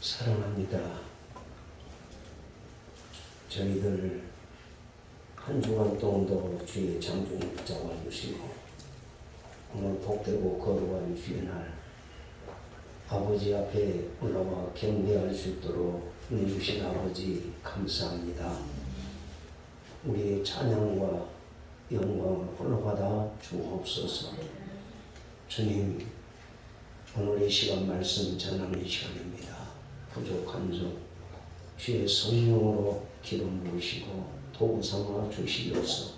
사랑합니다. 저희들 한 주간 동안도 주의 장중에 붙잡아 주시고 오늘 복되고 거룩한 주의 날 아버지 앞에 올라와 경배할 수 있도록 은혜 주신 아버지 감사합니다. 우리의 찬양과 영광을 홀로 받아 주옵소서. 주님, 오늘 이 시간 말씀 전하는 시간입니다. 부족한 점 주의 성령으로 기름 부으시고 도구 삼아 주시옵소서.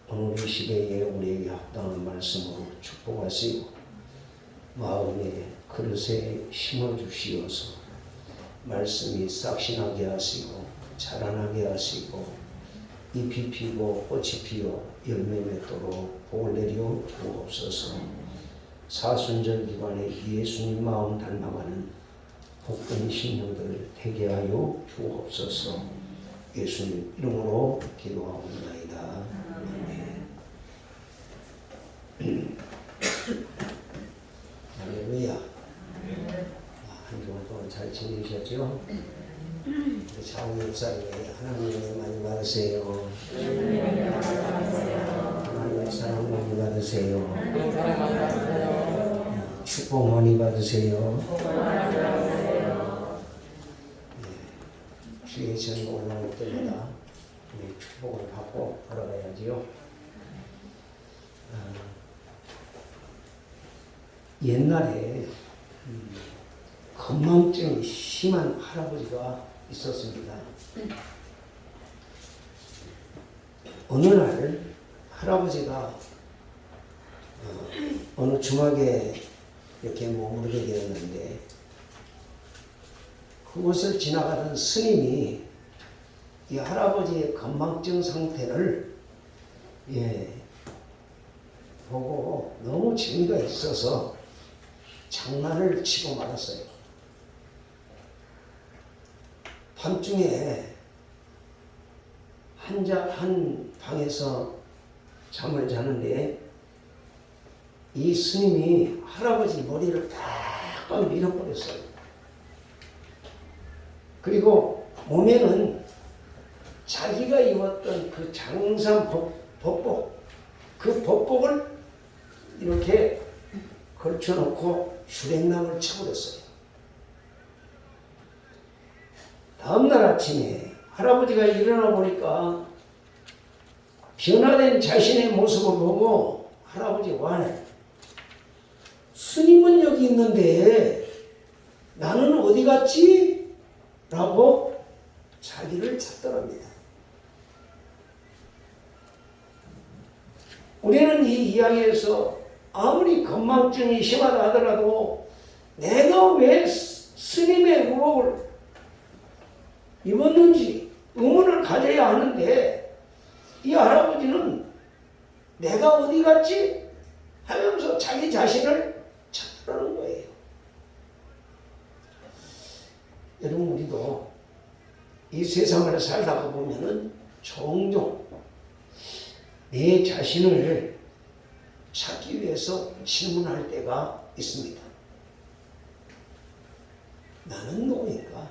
오늘 이 시대에 우리에게 합당한 말씀으로 축복하시고 마음의 그릇에 심어 주시어서 말씀이 싹신하게 하시고 자라나게 하시고 잎이 피고 꽃이 피어 열매 맺도록 복을 내려 주옵소서. 사순절 기간에 예수님 마음 닮아가는 복된 심령들 되게 하여 주옵소서. 예수님 이름으로 기도하옵나이다. 아멘. 할렐루야. 한 주간 동안 잘 지내셨죠? 자우 역사에 하나님의 많이 받으세요. 하나님의 사랑 많이 받으세요. 축복 많이 받으세요. 주의 전이 올라올 때마다 우리 축복을 받고 돌아가야지요. 옛날에 건망증이 심한 할아버지가 있었습니다. 어느 날 할아버지가 어느 주막에 이렇게 머무르게 되었는데 그곳을 지나가던 스님이 이 할아버지의 건망증 상태를 보고 너무 재미가 있어서 장난을 치고 말았어요. 밤중에 한 방에서 잠을 자는데 이 스님이 할아버지 머리를 딱 밀어버렸어요. 그리고 몸에는 자기가 입었던 그 장상 법복, 그 법복을 이렇게 걸쳐놓고 슈렉낭을 쳐버렸어요. 다음날 아침에 할아버지가 일어나 보니까 변화된 자신의 모습을 보고 할아버지 와네. 스님은 여기 있는데 나는 어디 갔지? 라고 자기를 찾더랍니다. 우리는 이 이야기에서 아무리 건망증이 심하다 하더라도 내가 왜 스님의 의복을 입었는지 의문을 가져야 하는데 이 할아버지는 내가 어디 갔지? 하면서 자기 자신을 찾으라는 거예요. 여러분, 우리도 이 세상을 살다가 보면은 종종 내 자신을 찾기 위해서 질문할 때가 있습니다. 나는 누구인가?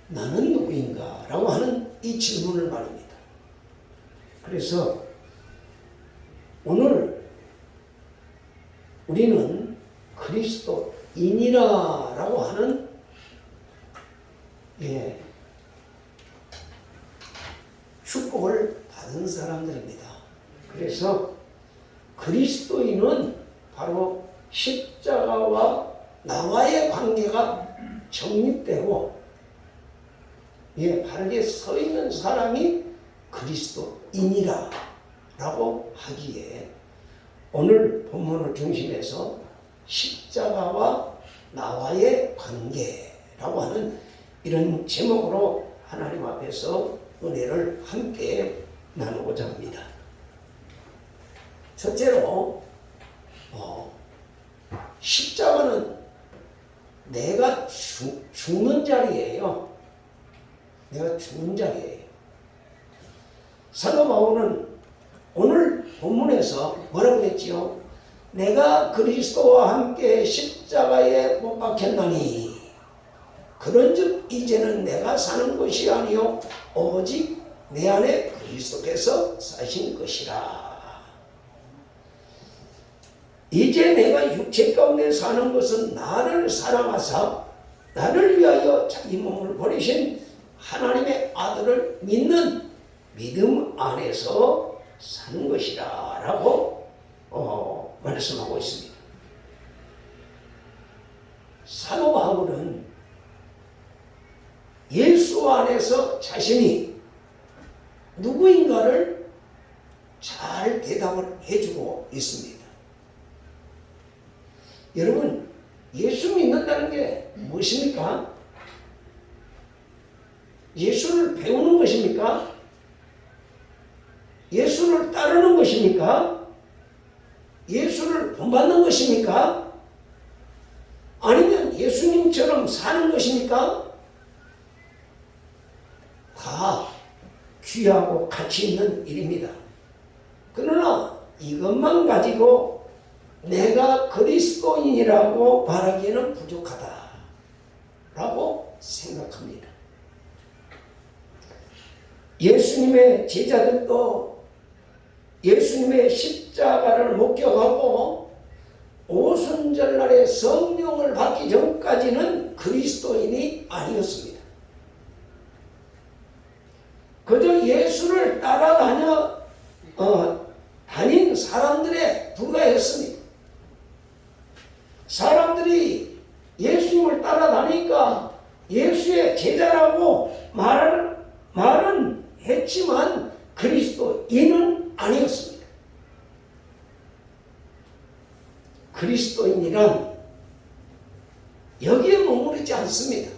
나는 누구인가? 라고 하는 이 질문을 말입니다. 그래서 오늘 우리는 그리스도인이라 라고 하는 축복을 받은 사람들입니다. 그래서 그리스도인은 바로 십자가와 나와의 관계가 정립되고 바르게 서 있는 사람이 그리스도인이라 라고 하기에 오늘 본문을 중심해서 십자가와 나와의 관계라고 하는 이런 제목으로 하나님 앞에서 은혜를 함께 나누고자 합니다. 첫째로 십자가는 내가 죽는 자리예요. 내가 죽는 자리예요. 사도 바울은 오늘 본문에서 뭐라고 했지요? 내가 그리스도와 함께 십자가에 못 박혔나니 그런즉 이제는 내가 사는 것이 아니요 오직 내 안에 그리스도께서 사신 것이라. 이제 내가 육체 가운데 사는 것은 나를 사랑하사 나를 위하여 자기 몸을 버리신 하나님의 아들을 믿는 믿음 안에서 사는 것이라 라고 말씀하고 있습니다. 사도 바울은 예수 안에서 자신이 누구인가를 잘 대답을 해주고 있습니다. 여러분, 예수 믿는다는 게 무엇입니까? 예수를 배우는 것입니까? 예수를 따르는 것입니까? 예수를 본받는 것입니까? 아니면 예수님처럼 사는 것입니까? 다 귀하고 가치 있는 일입니다. 그러나 이것만 가지고 내가 그리스도인이라고 말하기에는 부족하다라고 생각합니다. 예수님의 제자들도 예수님의 십자가를 목격하고 오순절날에 성령을 받기 전까지는 그리스도인이 아니었습니다. 그저 예수를 다닌 사람들에 불과했습니다. 사람들이 예수님을 따라다니까 예수의 제자라고 말은 했지만 그리스도인은 아니었습니다. 그리스도인이란 여기에 머무르지 않습니다.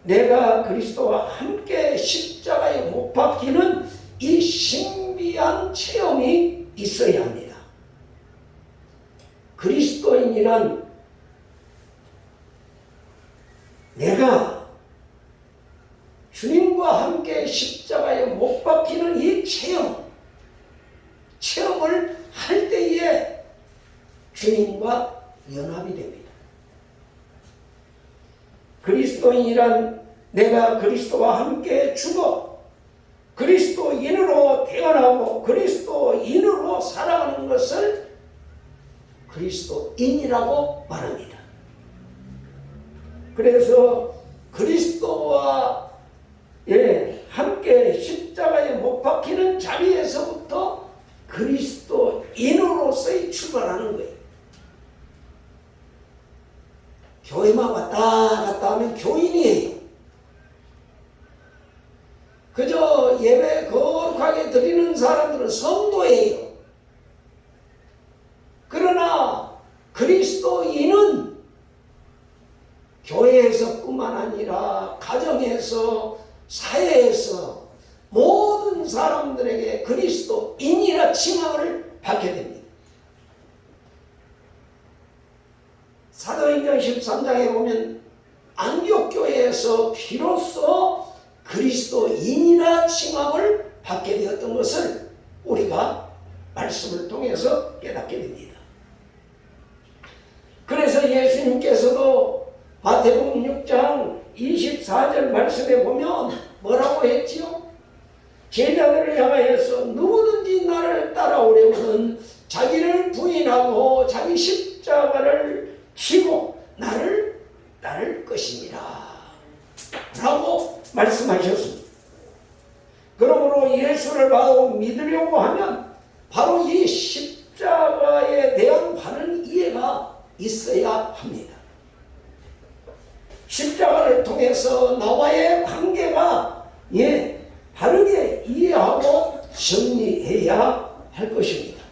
내가 그리스도와 함께 십자가에 못 박히는 이 신비한 체험이 있어야 합니다. 그리스도인이란 내가 주님과 함께 십자가에 못 박히는 이 체험을 할 때에 주님과 연합이 됩니다. 그리스도인이란 내가 그리스도와 함께 죽어 그리스도인으로 태어나고 그리스도인으로 살아가는 것을 그리스도인이라고 말합니다. 그래서 그리스도와 함께 십자가에 못 박히는 자리에서부터 그리스도인으로서의 출발하는 거예요. 교회만 왔다 갔다 하면 교인이에요. 그저 예배 거룩하게 드리는 사람들은 성도예요. 그러나 그리스도인은 교회에서뿐만 아니라 가정에서 사회에서 모든 사람들에게 그리스도인이라 칭함을 받게 됩니다. 사도행전 13장에 보면 안디옥교회에서 비로소 그리스도인이라 칭함을 받게 되었던 것을 우리가 말씀을 통해서 깨닫게 됩니다. 그래서 예수님께서도 마태복음 6장 24절 말씀에 보면 뭐라고 했지요? 제자들을 향하여서 누구든지 나를 따라오려거든 자기를 부인하고 자기 십자가를 지고 나를 따를 것입니다 라고 말씀하셨습니다. 그러므로 예수를 바로 믿으려고 하면 바로 이 십자가에 대한 바른 이해가 있어야 합니다. 십자가를 통해서 나와의 관계가 바르게 이해하고 정리해야 할 것입니다.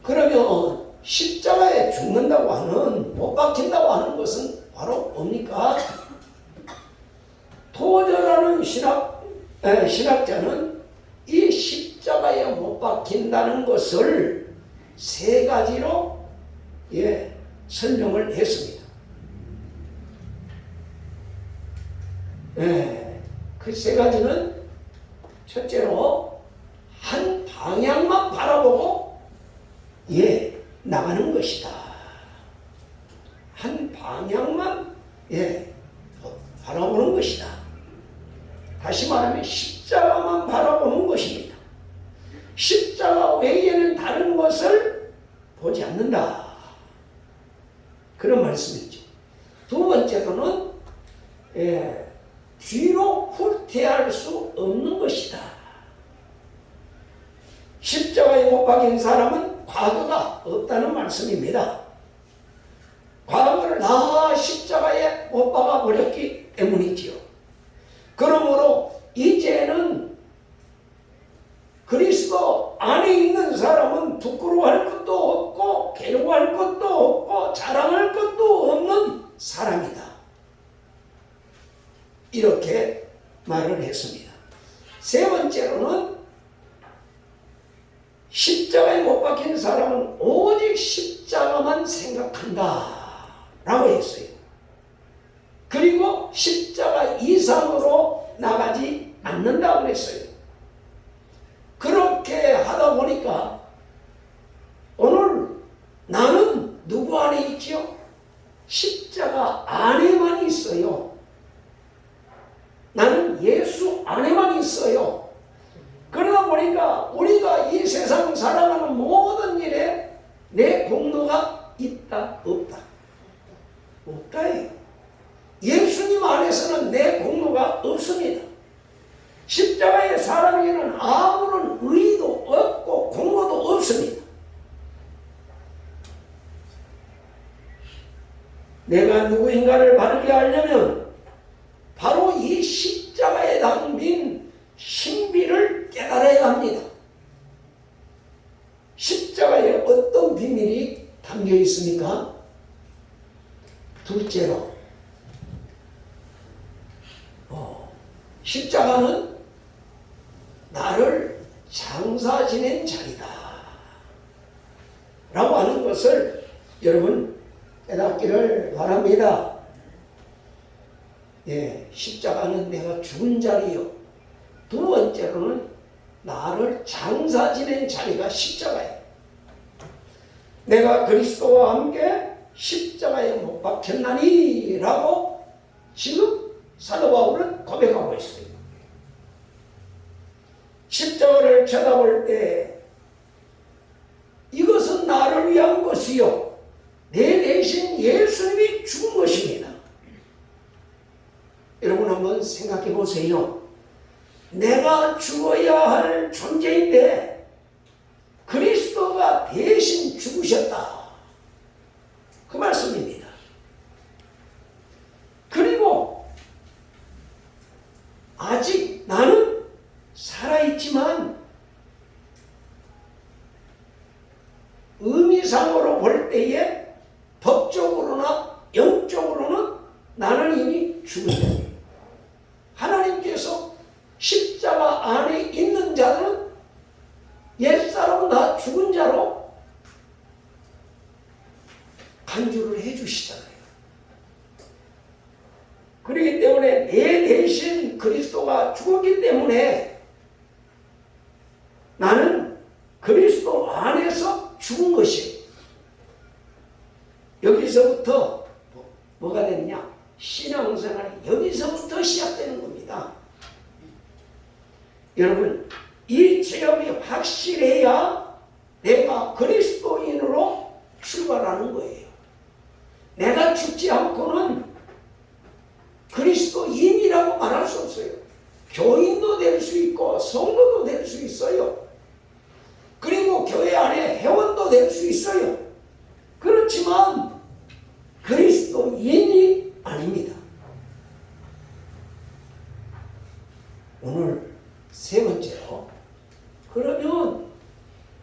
그러면 십자가에 죽는다고 하는, 못 박힌다고 하는 것은 바로 뭡니까? 토저라는 신학자는 이 십자가에 못 박힌다는 것을 세 가지로 설명을 했습니다. 그 세 가지는 첫째로 한 것이다. 한 방향만 바라보는 것이다. 다시 말하면 십자가만 바라보는 것입니다. 십자가 외에는 다른 것을 보지 않는다. 그런 말씀이죠. 두 번째로는 뒤로 후퇴할 수 없는 것이다. 십자가에 못 박힌 사람은 과거가 없다는 말씀입니다. 과거를 다 십자가에 못 박아 버렸기 때문이지요. 그러므로 이제는 그리스도 안에 있는 사람은 부끄러워할 것도 없고 괴로워할 것도 없고 자랑할 것도 없는 사람이다. 이렇게 말을 했습니다. 세 번째로는 십자가에 못 박힌 사람은 오직 십자가만 생각한다 라고 했어요. 그리고 십자가 이상으로 나가지 않는다고 했어요. 그렇게 하다 보니까 오늘 나는 누구 안에 있지요? 십자가 안에만 있어요. 나는 예수 안에만 있어요. 그러다 보니까 우리가 이 세상 살아가는 모든 일에 내 공로가 있다 없다? 없다예요. 예수님 안에서는 내 공로가 없습니다. 십자가의 사람에게는 아무런 의의도 없고 공로도 없습니다. 내가 누구인가를 바르게 하려면 바로 이 십자가에 담긴 신비를 깨달아야 합니다. 십자가에 어떤 비밀이 담겨 있습니까? 둘째로, 십자가는 나를 장사 지낸 자리다 라고 하는 것을 여러분 깨닫기를 바랍니다. 십자가는 내가 죽은 자리요. 두 번째로는 나를 장사 지낸 자리가 십자가예요. 내가 그리스도와 함께 십자가에 못 박혔나니 라고 지금 사도 바울은 고백하고 있어요. 십자가를 쳐다볼 때 이것은 나를 위한 것이요 내 대신 예수님이 죽은 것입니다. 여러분 한번 생각해 보세요. 내가 죽어야 할 존재인데 그리스도가 대신 죽으셨다. 그 말씀입니다. 그리고 아직 나는 살아있지만 의미상으로 볼 때에 법적으로나 영적으로는 나는 이미 죽은 자예요. 하나님께서 십자가 안에 있는 자들은 옛사람은 다 죽은 자로 간주를 해주시잖아요. 그렇기 때문에 내 대신 그리스도가 죽었기 때문에 나는 그리스도 안에서 죽은 것이에요. 여기서부터 뭐가 됐냐? 신앙생활이 여기서부터 시작되는 겁니다. 여러분, 이 체험이 확실해야 내가 그리스도인으로 출발하는 거예요. 내가 죽지 않고는 그리스도인이라고 말할 수 없어요. 교인도 될 수 있고 성도도 될 수 있어요. 그리고 교회 안에 회원도 될 수 있어요. 그렇지만 그리스도인이 아닙니다. 오늘 세 번째로, 그러면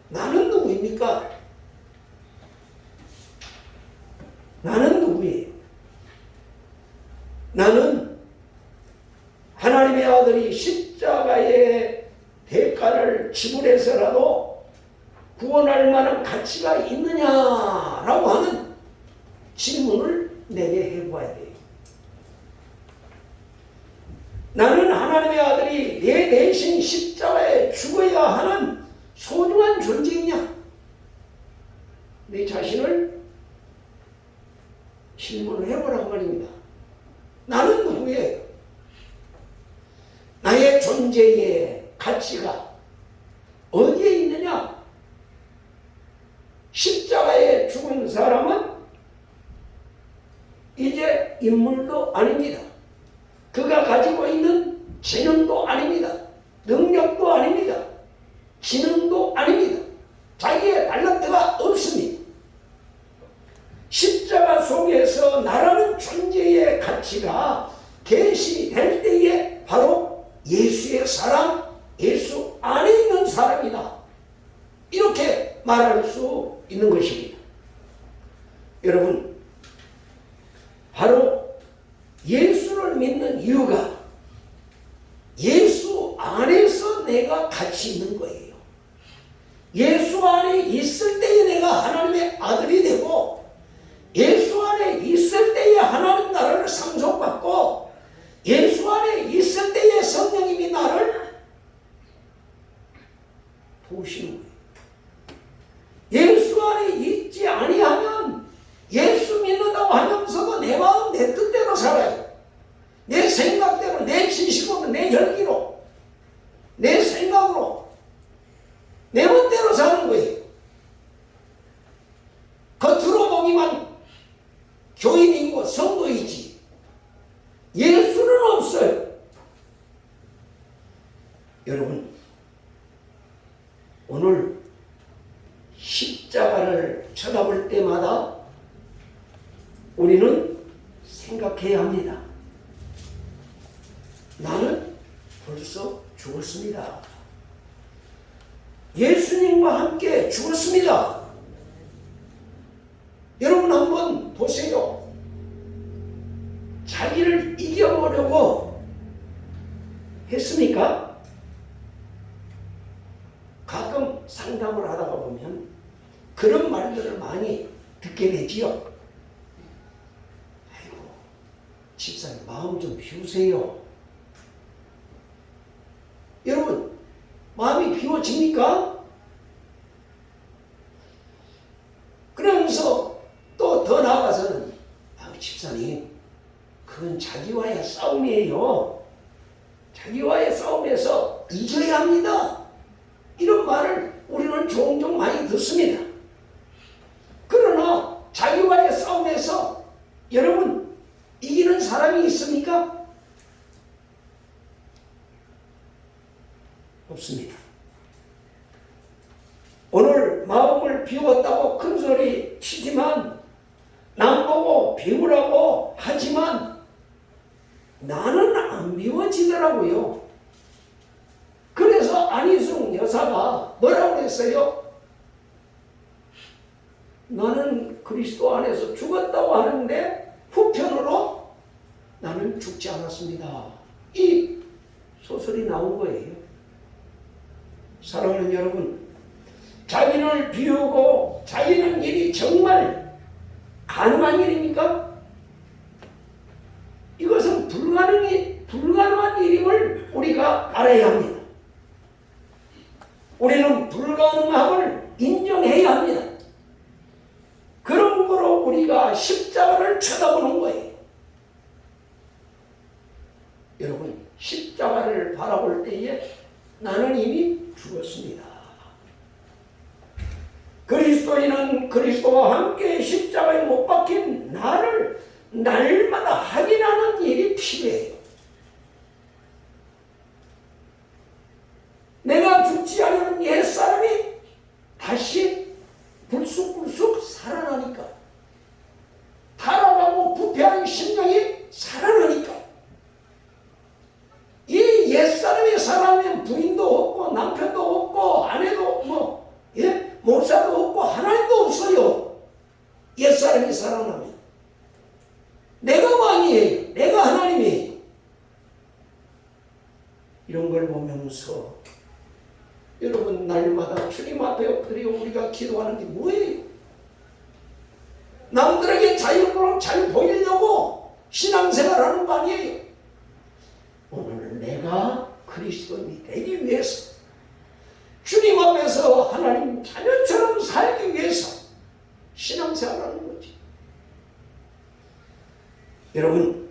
나는 누구입니까? 나는 누구예요? 나는 하나님의 아들이 십자가의 대가를 지불해서라도 구원할 만한 가치가 있느냐라고 하는 질문을 내게 해봐야 돼요. 나는 하나님의 아들이 내 대신 십자가에 죽어야 하는 소중한 존재이냐? 내 자신을 인물도 아닙니다. 그가 가지고 있는 재능도 아닙니다. 능력도 아닙니다. 지능도 아닙니다. 자기의 달란트가 없습니다. 십자가 속에서 나라는 존재의 가치가 계시될 때에 바로 예수의 사람, 예수 안에 있는 사람이다. 이렇게 말할 수 있는 것입니다. 여러분, 바로 예수를 믿는 이유가 예수 안에서 내가 가치 있는 거예요. 예수 안에 있을 때에 내가 하나님의 아들이 되고, 예수 안에 있을 때에 하나님 나라를 상속받고, 예수 안에 있을 때에 성령님이 나를 도우시는 거예요. 예수 안에 있지 아니하면 예수 믿는다고 하면서도 내 마음 내 뜻대로 살아요. 내 생각대로, 내 지식으로, 내 혈기로, 내 생각으로, 내 멋대로 사는 거예요. 겉으로 보기만 교인이고 성도이지 예수는 없어요. 여러분, 오늘 십자가를 쳐다볼 때마다 우리는 생각해야 합니다. 나는 벌써 죽었습니다. 예수님과 함께 죽었습니다. 여러분 한번 보세요. 자기를 이겨보려고 했습니까? 가끔 상담을 하다가 보면 그런 말들을 많이 듣게 되지요. 아이고, 집사님 마음 좀 비우세요. 여러분, 마음이 비워집니까? 그러면서 또 더 나아가서는 집사님, 그건 자기와의 싸움이에요. 자기와의 싸움에서 이겨야 합니다. 이런 말을 우리는 종종 많이 듣습니다. 그러나 자기와의 싸움에서 여러분 이기는 사람이 있습니까? 없습니다. 오늘 마음을 비웠다고 큰소리 치지만, 남 보고 비우라고 하지만 나는 안 비워지더라고요. 그래서 안희숙 여사가 뭐라고 그랬어요? 나는 그리스도 안에서 죽었다고 하는데 후편으로 나는 죽지 않았습니다. 이 소설이 나온 거예요. 사랑하는 여러분, 자기를 비우고 자기는 일이 정말 가능한 일입니까? 이것은 불가능한 일임을 우리가 알아야 합니다. 우리는 불가능함을 인정해야 합니다. 그런 거로 우리가 십자가를 쳐다보는 거예요. 여러분, 십자가를 바라볼 때에 나는 이미 죽었습니다. 그리스도인은 그리스도와 함께 십자가에 못 박힌 나를 날마다 확인하는 일이 필요해요. 내가 죽지 않은 옛사람이 다시 불쑥불쑥 살아나니까, 타락하고 부패한 심령이 살아나니까, 이 옛사람이 살아나면 부인도 없고 남편도 없고 아내도 목사도 없고 하나님도 없어요. 옛사람이 살아나면 내가 왕이에요. 내가 하나님이에요. 이런 걸 보면서 여러분, 날마다 주님 앞에 엎드려 우리가 기도하는 게 뭐예요? 남들에게 자유로 잘 보이려고 신앙생활하는 거 아니에요. 오늘 내가 그리스도인이 되기 위해서, 주님 앞에서 하나님 자녀처럼 살기 위해서 신앙생활하는 거지. 여러분,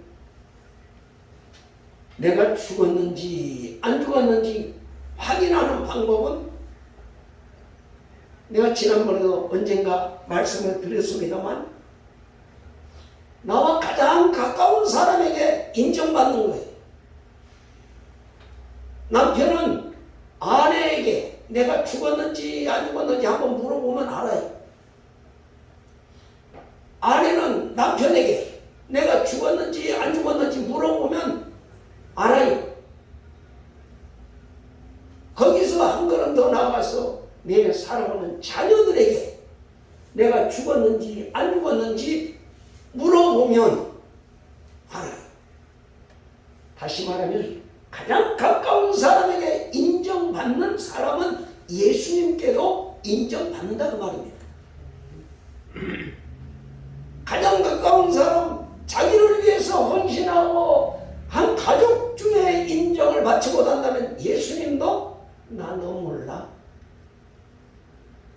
내가 죽었는지 안 죽었는지 확인하는 방법은, 내가 지난번에도 언젠가 말씀을 드렸습니다만, 나와 가장 가까운 사람에게 인정받는 거예요. 남편은 아내에게 내가 죽었는지 안 죽었는지 한번 물어보면 알아요. 아내는 남편에게 내가 죽었는지 안 죽었는지 물어보면 알아요. 거기서 한 걸음 더 나아가서 내 사랑하는 자녀들에게 내가 죽었는지 안 죽었는지 물어보면 알아요. 다시 말하면 가장 가까운 사람에게 인정받는 사람은 예수님께도 인정받는다 그 말입니다. 가장 가까운 사람, 자기를 위해서 헌신하고 한 가족 중에 인정을 받지 못한다면 예수님도 나 너 몰라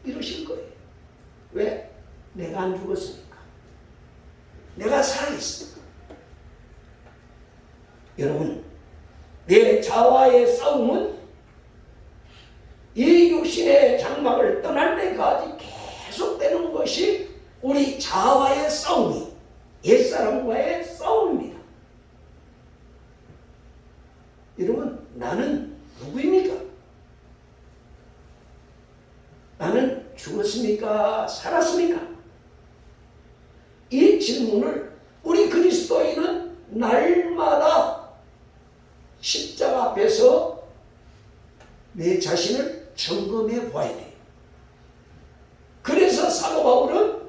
이러실 거예요. 왜? 내가 안 죽었으니까. 내가 살아있으니까. 여러분, 내 자와의 싸움은 이 육신의 장막을 떠날 때까지 계속되는 것이 우리 자와의 싸움이 옛사람과의 싸움입니다. 여러분, 나는 누구입니까? 나는 죽었습니까? 살았습니까? 이 질문을 우리 그리스도인은 날마다 십자가 앞에서 내 자신을 점검해 봐야 돼요. 그래서 사도 바울은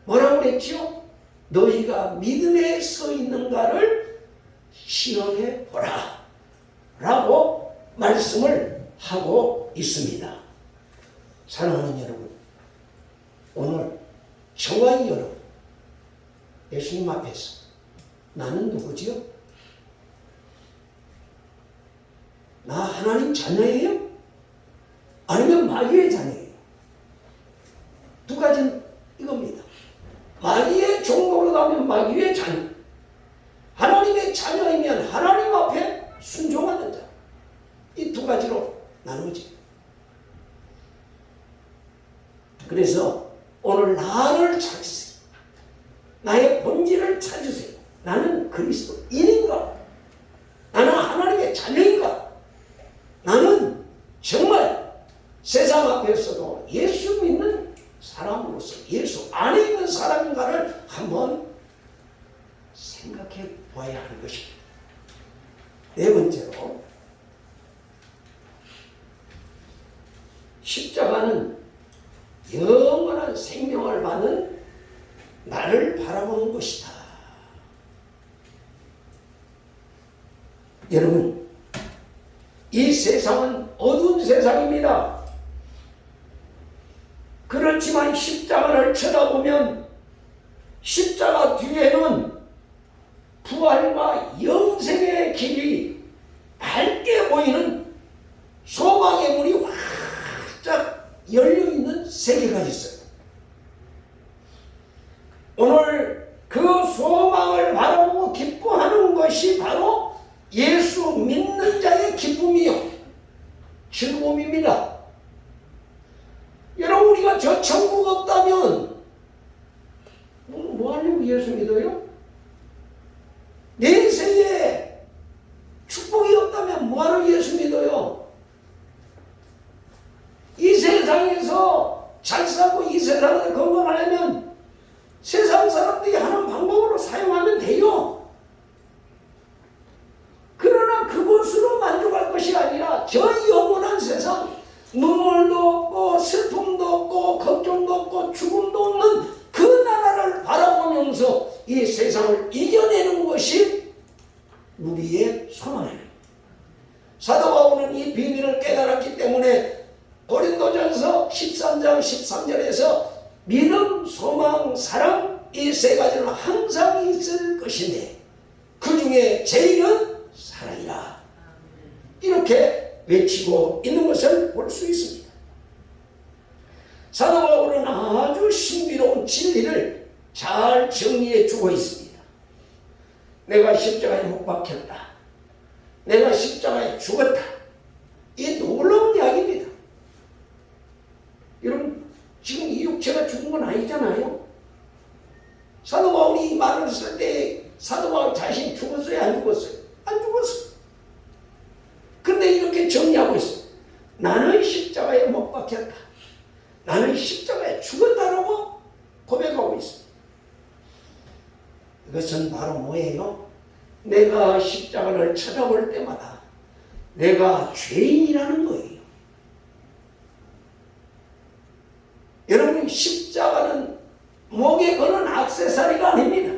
뭐라고 그랬지요? 너희가 믿음에 서 있는가를 시험해 보라 라고 말씀을 하고 있습니다. 사랑하는 여러분, 오늘 저와 여러분 예수님 앞에서 나는 누구지요? 나 하나님 자녀예요? 아니면 마귀의 자녀예요? 두 가지는 이겁니다. 마귀의 종로로 가면 마귀의 자녀, 하나님의 자녀이면 하나님 앞에 순종하는 자. 이 두 가지로 나누지. 그래서 오늘 나를 찾으세요. 나의 본질을 찾으세요. 나는 그리스도인인가? 나는 하나님의 자녀인가? 나는 정말 세상 앞에서도 예수 믿는 사람으로서 예수 안에 있는 사람인가를 한번 생각해 봐야 하는 것입니다. 네 번째로, 십자가는 영원한 생명을 받는 나를 바라보는 것이다. 여러분, 이 세상은 어두운 세상입니다. 그렇지만 십자가를 쳐다보면 십자가 뒤에는 부활과 영생의 길이 밝게 보이는 소망의 문이 활짝 열려있는 세계가 있어요. 오늘 그 소망을 바라보고 기뻐하는 것이 바로 예수 믿는 자의 기쁨이요 즐거움입니다. 여러분, 우리가 저 천국 없다면 뭐 하려고 예수 믿어요? 내세에 축복이 없다면 뭐하러 예수 믿어요? 이 세상에서 잘 살고 이 세상을 건강하려면 세상 사람들이 하는 방법으로 사용하면 돼요. 그러나 그것으로 만족할 것이 아니라 저 영원한 세상, 눈물도 없고 슬픔도 없고 걱정도 없고 죽음도 없는 그 나라를 바라보면서 이 세상을 이겨내는 것이 우리의 소망입니다. 사도 바울은 이 비밀을 깨달았기 때문에 고린도전서 13장 13절에서 믿음, 소망, 사랑 이 세 가지는 항상 있을 것인데 그 중에 제일은 사랑이라 이렇게 외치고 있는 것을 볼 수 있습니다. 사도 바울은 아주 신비로운 진리를 잘 정리해 주고 있습니다. 내가 십자가에 못 박혔다. 내가 십자가에 죽었다. 이 놀라운 이야기입니다. 여러분, 지금 이 육체가 죽은 건 아니잖아요. 사도 나는 십자가에 못 박혔다. 나는 십자가에 죽었다라고 고백하고 있습니다. 이것은 바로 뭐예요? 내가 십자가를 쳐다볼 때마다 내가 죄인이라는 거예요. 여러분, 십자가는 목에 거는 액세서리가 아닙니다.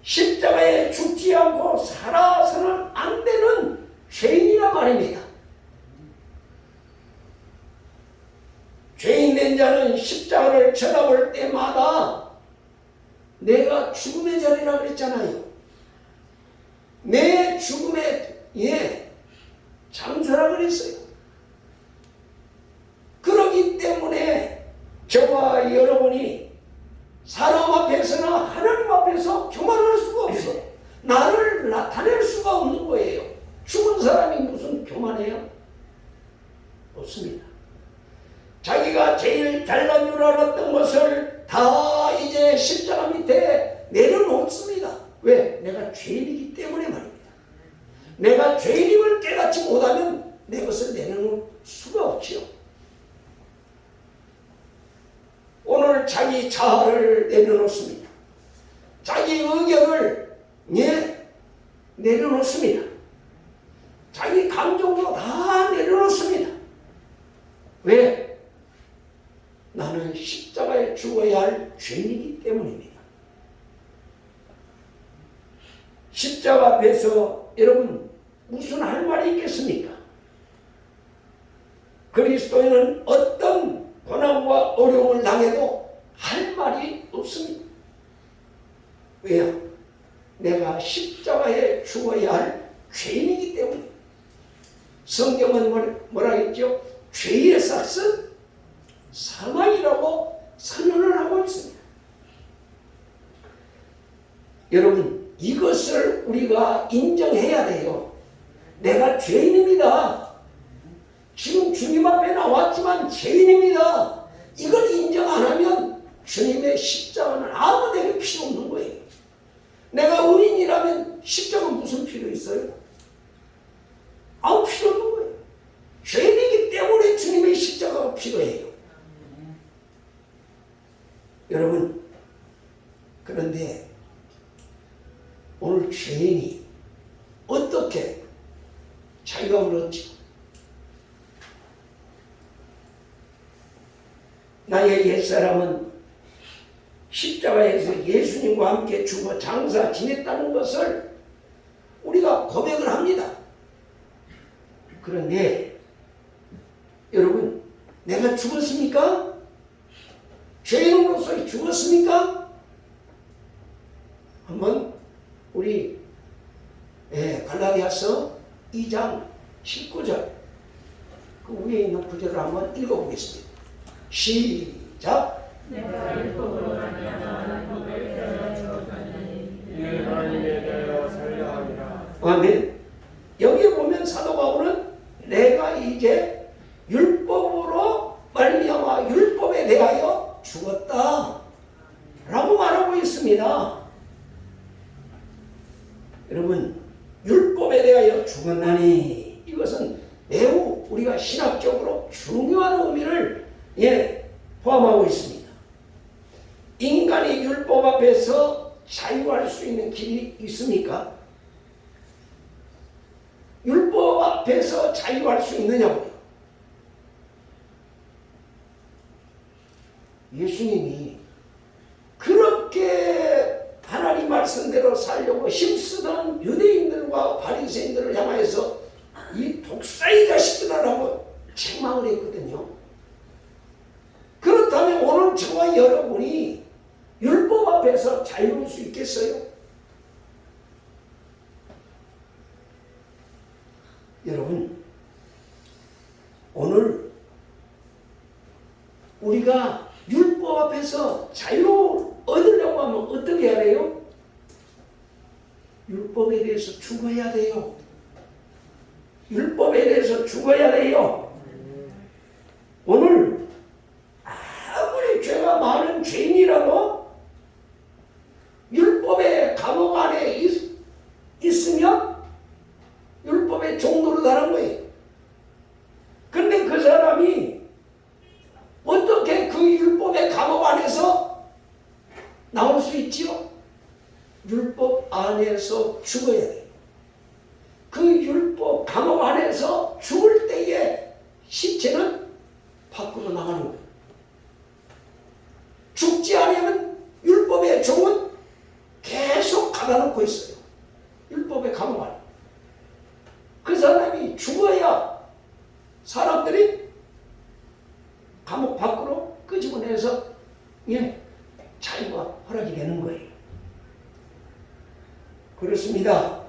십자가에 죽지 않고 살아서는 안 되는 죄인이란 말입니다. 죄인 된 자는 십자가를 쳐다볼 때마다 내가 죽음의 자리라고 그랬잖아요. 내 죽음의 장소라고 그랬어요. 그렇기 때문에 저와 여러분이 사람 앞에서나 하나님 앞에서 교만할 수가 없어요. 나를 나타낼 수가 없는 거예요. 죽은 사람이 무슨 교만해요? 없습니다. 자기가 제일 잘난 줄 알았던 것을 다 이제 십자가 밑에 내려놓습니다. 왜? 내가 죄인이기 때문에 말입니다. 내가 죄인임을 깨닫지 못하면 내 것을 내려놓을 수가 없지요. 오늘 자기 자아를 내려놓습니다. 자기 의견을 내려놓습니다. 자기 감정도 다 내려놓습니다. 왜? 나는 십자가에 죽어야 할 죄인이기 때문입니다. 십자가 앞에서 여러분 무슨 할 말이 있겠습니까? 그리스도인은 어떤 고난과 어려움을 당해도 할 말이 없습니다. 왜요? 내가 십자가에 죽어야 할 죄인이기 때문에. 성경은 뭐라 했죠? 죄의 삭은 사망이라고 선언을 하고 있습니다. 여러분, 이것을 우리가 인정해야 돼요. 내가 죄인입니다. 지금 주님 앞에 나왔지만 죄인입니다. 이걸 인정 안 하면 주님의 십자가는 아무데나 필요 없는 거예요. 내가 의인이라면 십자가 무슨 필요 있어요? 아무 필요 없는 거예요. 죄인이기 때문에 주님의 십자가가 필요해요. 여러분, 그런데 오늘 죄인이 어떻게 자유함을 얻지? 나의 옛사람은 십자가에서 예수님과 함께 죽어 장사 지냈다는 것을 우리가 고백을 합니다. 그런데 여러분, 내가 죽었습니까? 죄인으로서 죽었습니까? 한번 우리 갈라디아서 2장 19절 그 위에 있는 구절을 한번 읽어보겠습니다. 시작. 내가 율법으로 말미암아 법을 대하여 죽었나니 이는 하나님에 대하여 살려 함이라. 아멘. 여기에 보면 사도 바울은 내가 이제 율법으로 말미암아 율법에 대하여 죽었다 라고 말하고 있습니다. 여러분, 율법에 대하여 죽었나니 이것은 매우 우리가 신학적으로 중요한 의미를 포함하고 있습니다. 인간이 율법 앞에서 자유할 수 있는 길이 있습니까? 율법 앞에서 자유할 수 있느냐고요. 예수님이 그렇게 하나님 말씀대로 살려고 힘쓰던 유대인들과 바리새인들을 향하여서 이 독사의 자식들이라고 책망을 했거든요. 그렇다면 오늘 저와 여러분이 율법 앞에서 자유로울 수 있겠어요? 여러분, 오늘 우리가 율법 앞에서 자유를 얻으려고 하면 어떻게 해야 돼요? 율법에 대해서 죽어야 돼요. 율법에 대해서 죽어야 돼요. 오늘 아무리 죄가 많은 죄인이라도 율법의 감옥 안에 있으면 율법의 종로로 가는 거예요. 그런데 안에서 죽어야 돼요. 그 율법 감옥 안에서 죽을 때에 시체는 밖으로 나가는 거예요. 죽지 않으면 율법의 종은 계속 가다놓고 있어요. 율법의 감옥 안에. 그 사람이 죽어야 사람들이 감옥 밖으로 끄집어내서 자유가 허락이 되는 거예요. 그렇습니다.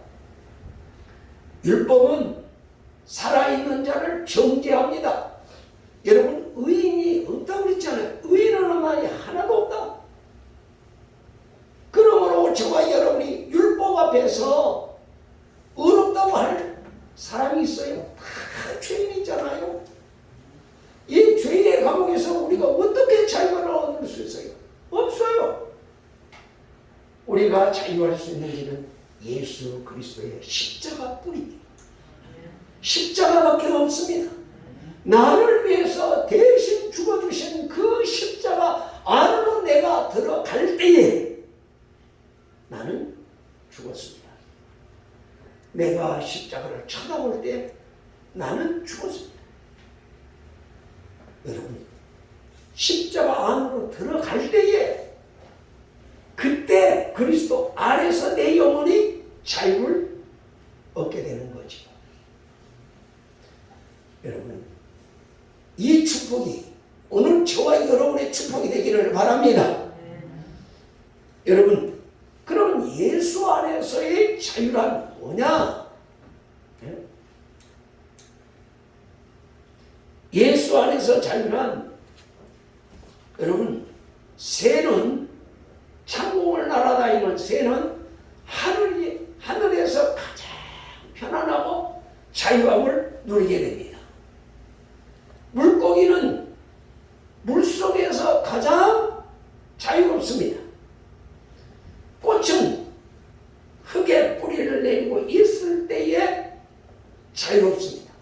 율법은 살아있는 자를 정죄합니다. 여러분, 의인이 없다고 그랬잖아요. 의인은 말이 하나도 없다. 그러므로 저와 여러분이 율법 앞에서 의롭다고 할 사람이 있어요. 다 죄인이잖아요. 이 죄의 감옥에서 우리가 어떻게 자유를 얻을 수 있어요? 없어요. 우리가 자유할 수 있는 길은 예수 그리스도의 십자가뿐입니다. 십자가밖에 없습니다. 나를 위해서 대신 죽어주신 그 십자가 안으로 내가 들어갈 때에 나는 죽었습니다. 내가 십자가를 쳐다볼 때 나는 죽었습니다. 여러분, 십자가 안으로 들어갈 때에 그때 그리스도 안에서 내 영혼이 자유를 얻게 되는 거죠. 여러분, 이 축복이 오늘 저와 여러분의 축복이 되기를 바랍니다. 여러분, 그럼 예수 안에서의 자유란 뭐냐? 예수 안에서 자유란, 여러분, 새는 창공을 날아다니는 새는 하늘에서 가장 편안하고 자유함을 누리게 됩니다. 물고기는 물속에서 가장 자유롭습니다. 꽃은 흙에 뿌리를 내리고 있을 때에 자유롭습니다.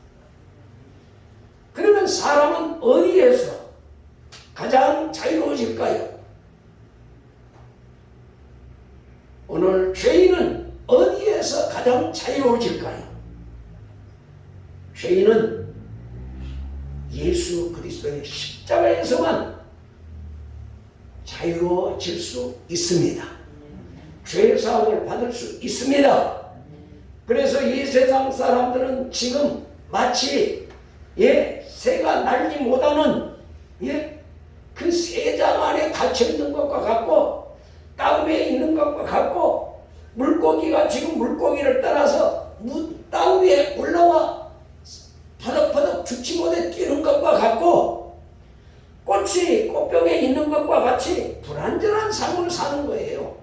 그러면 사람은 어디에서 가장 자유로워질까요? 오늘 죄인은 어디에서 가장 자유로워질까요? 죄인은 예수 그리스도의 십자가에서만 자유로워질 수 있습니다. 죄사함을 받을 수 있습니다. 그래서 이 세상 사람들은 지금 마치 새가 날지 못하는 그 새장 안에 갇혀있는 것과 같고 땅 위에 있는 것과 같고 물고기가 지금 물고기를 따라서 땅 위에 올라와 퍼덕퍼덕 죽지 못해 뛰는 것과 같고 꽃이 꽃병에 있는 것과 같이 불완전한 삶을 사는 거예요.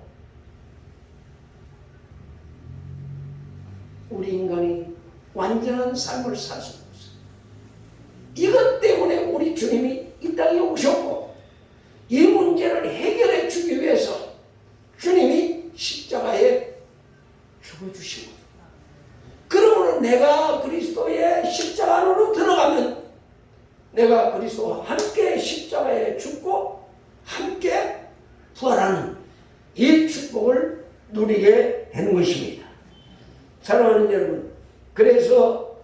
우리 인간이 완전한 삶을 살 수 없어요. 이것 때문에 우리 주님이 이 땅에 오셨고 이 문제를 해결해 주기 위해서 주님이 십자가에 죽어주시고, 그러므로 내가 그리스도의 십자가 안으로 들어가면 내가 그리스도와 함께 십자가에 죽고 함께 부활하는 이 축복을 누리게 되는 것입니다. 사랑하는 여러분, 그래서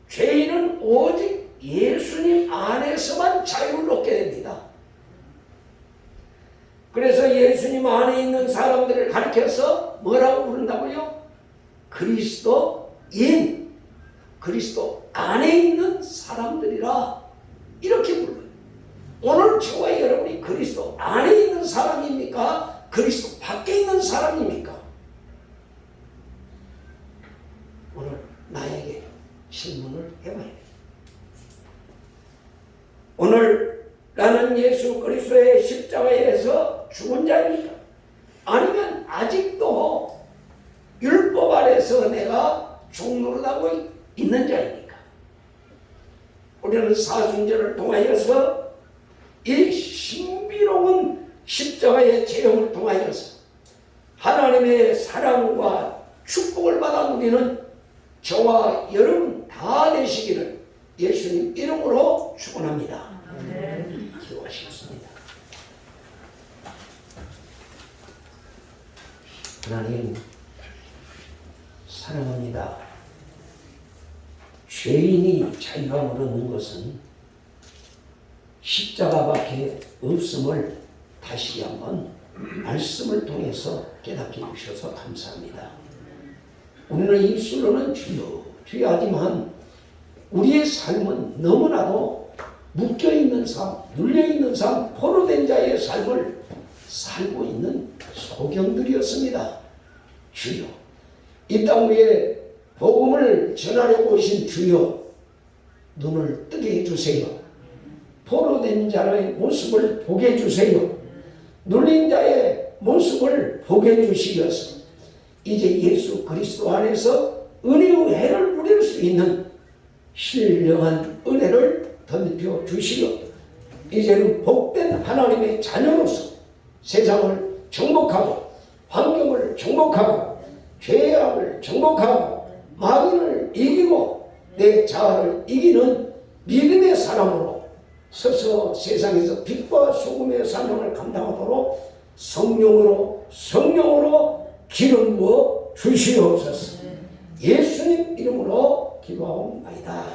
죄인은 오직 예수님 안에서만 자유를 얻게 됩니다. 그래서 예수님 안에 있는 사람들을 가리켜서 뭐라고 부른다고요? 그리스도인, 그리스도 안에 있는 사람들이라 이렇게 불러요. 오늘 저와 여러분이 그리스도 안에 있는 사람입니까? 그리스도 밖에 있는 사람입니까? 오늘 나에게 질문을 해봐야 돼요. 오늘 나는 예수 그리스도의 십자가에서 죽은 자입니까? 아니면 아직도 율법 아래서 내가 종노릇하고 있는 자입니까? 우리는 사순절을 통하여서 이 신비로운 십자가의 체험을 통하여서 하나님의 사랑과 축복을 받아 누리는 저와 여러분 다 되시기를 예수님 이름으로 축원합니다. 기도하시겠습니다. 하나님, 사랑합니다. 죄인이 자유함을 얻는 것은 십자가밖에 없음을 다시 한번 말씀을 통해서 깨닫게 해주셔서 감사합니다. 우리는 입술로는 주여 주여 하지만 우리의 삶은 너무나도 묶여있는 삶, 눌려있는 삶, 포로된 자의 삶을 살고 있는 소경들이었습니다. 주여, 이 땅 위에 복음을 전하려고 오신 주여, 눈을 뜨게 해주세요. 포로된 자의 모습을 보게 해주세요. 눌린 자의 모습을 보게 해주시어서 이제 예수 그리스도 안에서 은혜의 해를 누릴 수 있는 신령한 은혜를 덧입혀 주시어 이제는 복된 하나님의 자녀로서 세상을 정복하고 환경을 정복하고 죄악을 정복하고 마귀를 이기고 내 자아를 이기는 믿음의 사람으로 서서 세상에서 빛과 소금의 사명을 감당하도록 성령으로 기름 부어 주시옵소서. 예수님 이름으로 기도하옵나이다.